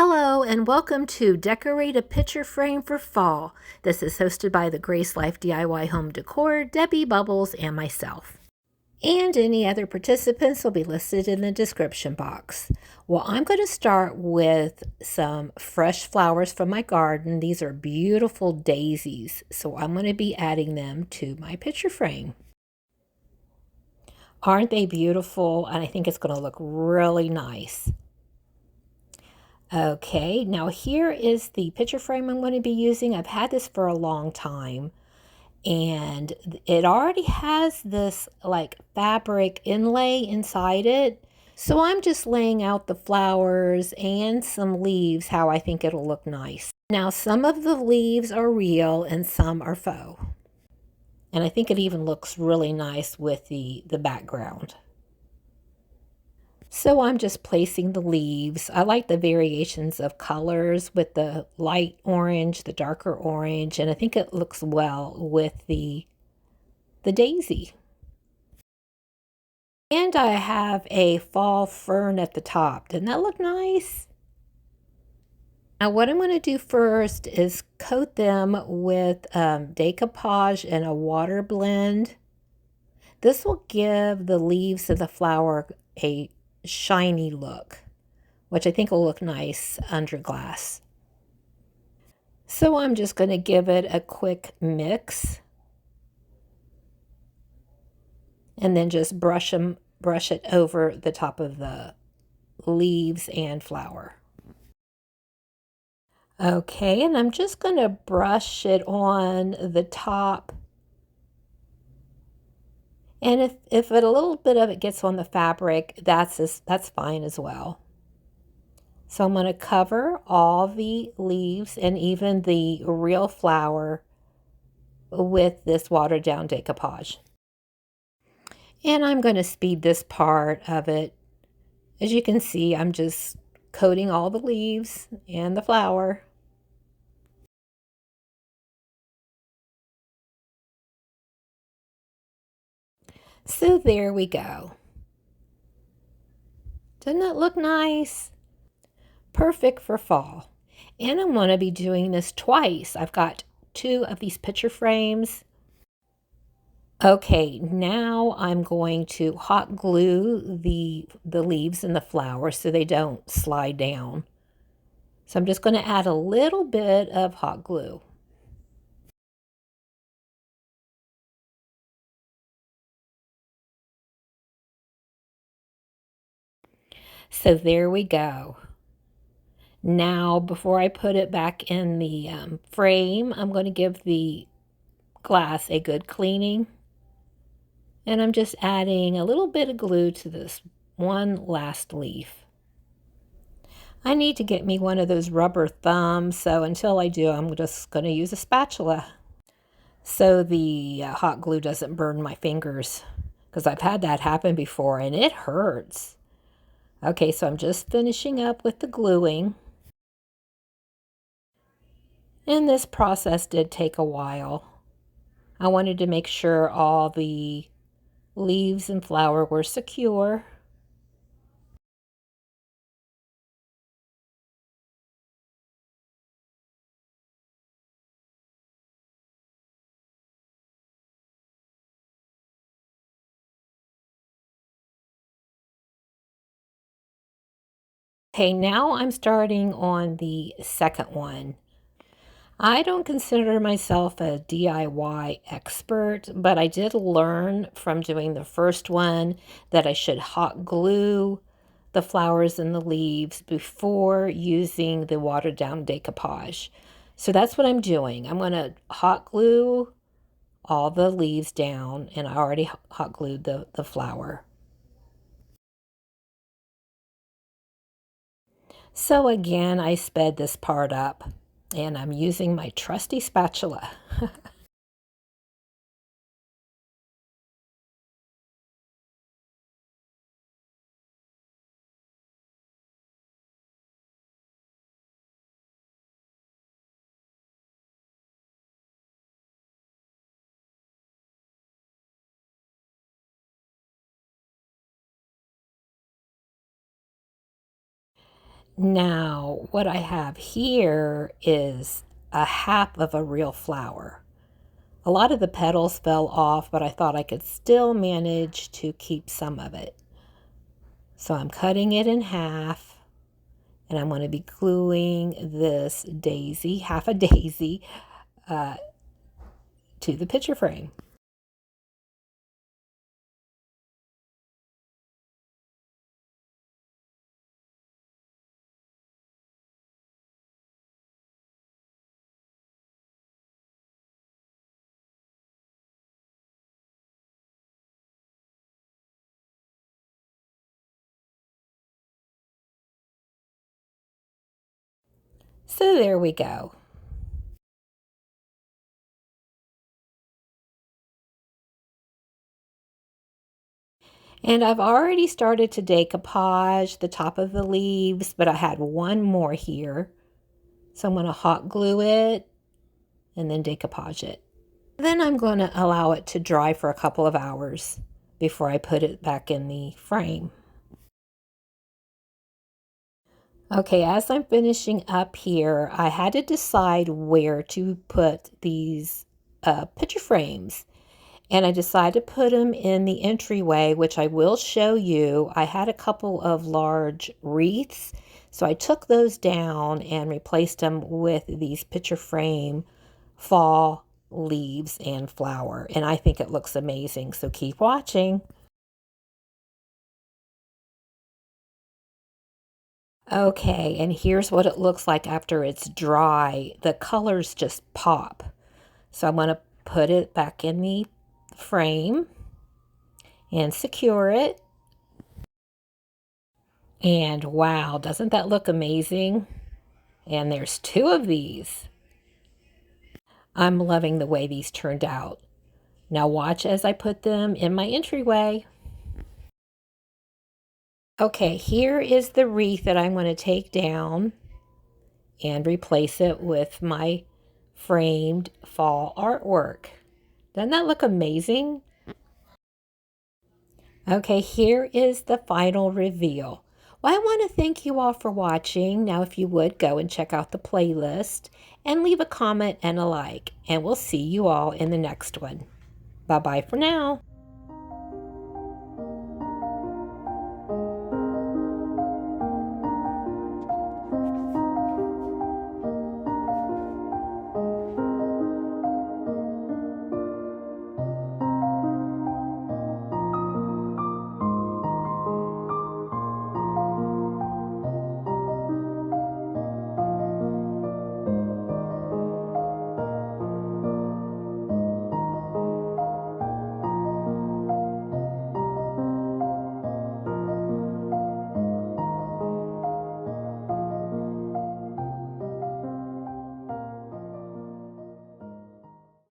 Hello and welcome to Decorate a Picture Frame for Fall. This is hosted by the Grace Life DIY Home Decor, Debbie Bubbles, and myself. And any other participants will be listed in the description box. Well, I'm going to start with some fresh flowers from my garden. These are beautiful daisies, so I'm going to be adding them to my picture frame. Aren't they beautiful? And I think it's going to look really nice. Okay, now here is the picture frame I'm going to be using. I've had this for a long time and it already has this like fabric inlay inside it. So I'm just laying out the flowers and some leaves how I think it'll look nice. Now some of the leaves are real and some are faux. And I think it even looks really nice with the background. So I'm just placing the leaves. I like the variations of colors with the light orange, the darker orange, and I think it looks well with the daisy. And I have a fall fern at the top. Doesn't that look nice? Now what I'm going to do first is coat them with decoupage and a water blend. This will give the leaves of the flower a shiny look, which I think will look nice under glass. So I'm just going to give it a quick mix and then just brush it over the top of the leaves and flower. Okay, and I'm just going to brush it on the top. And if a little bit of it gets on the fabric, that's fine as well. So I'm going to cover all the leaves and even the real flower with this watered down decoupage. And I'm going to speed this part of it. As you can see, I'm just coating all the leaves and the flower. So there we go. Doesn't that look nice? Perfect for fall. And I'm going to be doing this twice. I've got 2 of these picture frames. Okay, now I'm going to hot glue the leaves and the flower so they don't slide down. So I'm just going to add a little bit of hot glue. So there we go. Now, before I put it back in the frame, I'm going to give the glass a good cleaning. And I'm just adding a little bit of glue to this one last leaf. I need to get me one of those rubber thumbs, so until I do, I'm just going to use a spatula so the hot glue doesn't burn my fingers, because I've had that happen before and it hurts. Okay, so I'm just finishing up with the gluing. And this process did take a while. I wanted to make sure all the leaves and flower were secure. Okay, now I'm starting on the second one. I don't consider myself a DIY expert, but I did learn from doing the first one that I should hot glue the flowers and the leaves before using the watered down decoupage. So that's what I'm doing. I'm going to hot glue all the leaves down, and I already hot glued the flower. So again, I sped this part up, and I'm using my trusty spatula. Now, what I have here is a half of a real flower. A lot of the petals fell off, but I thought I could still manage to keep some of it. So I'm cutting it in half, and I'm going to be gluing this daisy, half a daisy, to the picture frame. So there we go. And I've already started to decoupage the top of the leaves, but I had one more here. So I'm going to hot glue it and then decoupage it. Then I'm going to allow it to dry for a couple of hours before I put it back in the frame. Okay, as I'm finishing up here, I had to decide where to put these picture frames. And I decided to put them in the entryway, which I will show you. I had a couple of large wreaths, so I took those down and replaced them with these picture frame fall leaves and flower. And I think it looks amazing, so keep watching. Okay, and here's what it looks like after it's dry. The colors just pop. So I'm going to put it back in the frame and secure it. And wow, doesn't that look amazing? And there's two of these. I'm loving the way these turned out. Now watch as I put them in my entryway. Okay, here is the wreath that I'm going to take down and replace it with my framed fall artwork. Doesn't that look amazing? Okay, here is the final reveal. Well, I want to thank you all for watching. Now, if you would, go and check out the playlist and leave a comment and a like. And we'll see you all in the next one. Bye-bye for now.